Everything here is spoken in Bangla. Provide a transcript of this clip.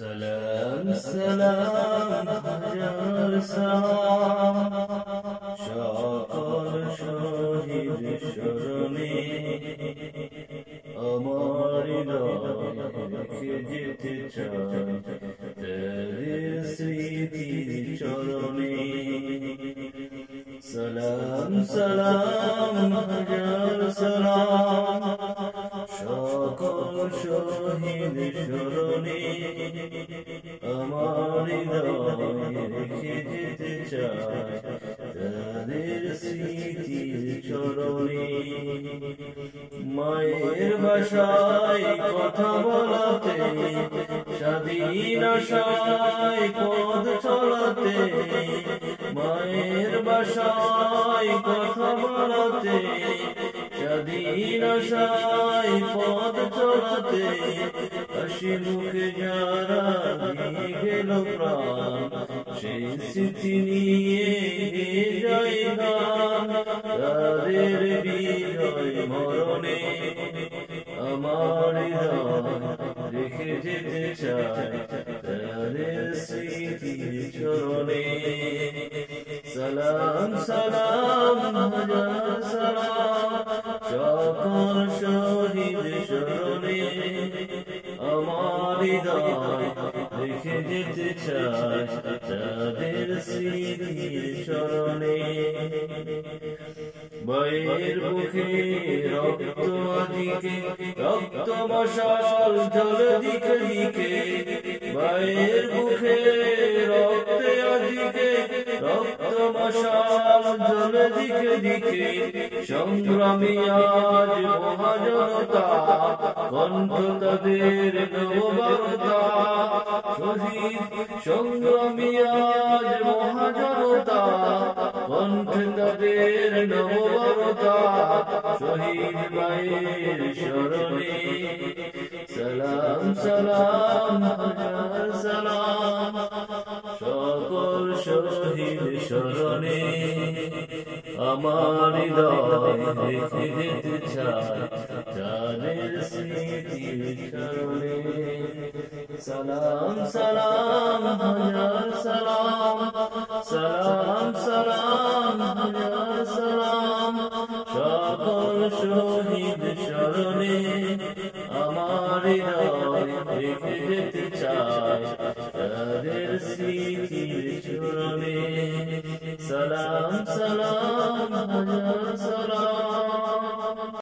সালাম সালাম হাজার সালাম সকল শহীদ স্মরণে আমার হৃদয়ে রেখে যেতে চাই তাদের স্মৃতির চরণে। সালাম সালাম হাজার সালাম সকল শহীদ স্মরণে আমার হৃদয়ে রেখে যেতে চাই তাদের স্মৃতির চরণে। মায়ের ভাষায় কথা বলাতে স্বাধীন আশায় পথ চলাতে, মায়ের ভাষায় কথা বলাতে স্বাধীন আশায় পথ চলাতে, হাসি মুখে যারা দিয়ে গেল প্রাণ সেই স্মৃতি নিয়ে জয় গান তাদের বিজয় মরণে আমার হৃদয় রেখে যেতে চাই তাদের স্মৃতির চরণে। সালাম সালাম হাজার সালাম সকল শহীদ স্মরণে আমার হৃদয় রেখে যেতে চাই তাদের স্মৃতির চরণে। মায়ের বুকে রক্ত দিকে রক্ত মশাল জ্বলে দিকে দিকে, মায়ের বুকে রক্তে দিকে রক্ত মশাল জ্বলে দিকে দিকে, সংগ্রামী আজ মহাজনতা কণ্ঠ তাদের নববার্তা, শহীদ সংগ্রামী আজ মহাজনতা কণ্ঠ তাদের নববার্তা, শহীদ মায়ের স্মরণে সালাম সালাম হাজার সালাম সকল শহীদ স্মরণে আমার হৃদয় রেখে যেতে চাই তাদের স্মৃতির চরণে। সালাম সালাম হাজার সালাম সালাম সালাম হাজার সালাম সকল শহীদ স্মরণে আমার হৃদয় রেখে যেতে চাই তাদের স্মৃতির চরণে। সালাম সালাম হাজার সালাম।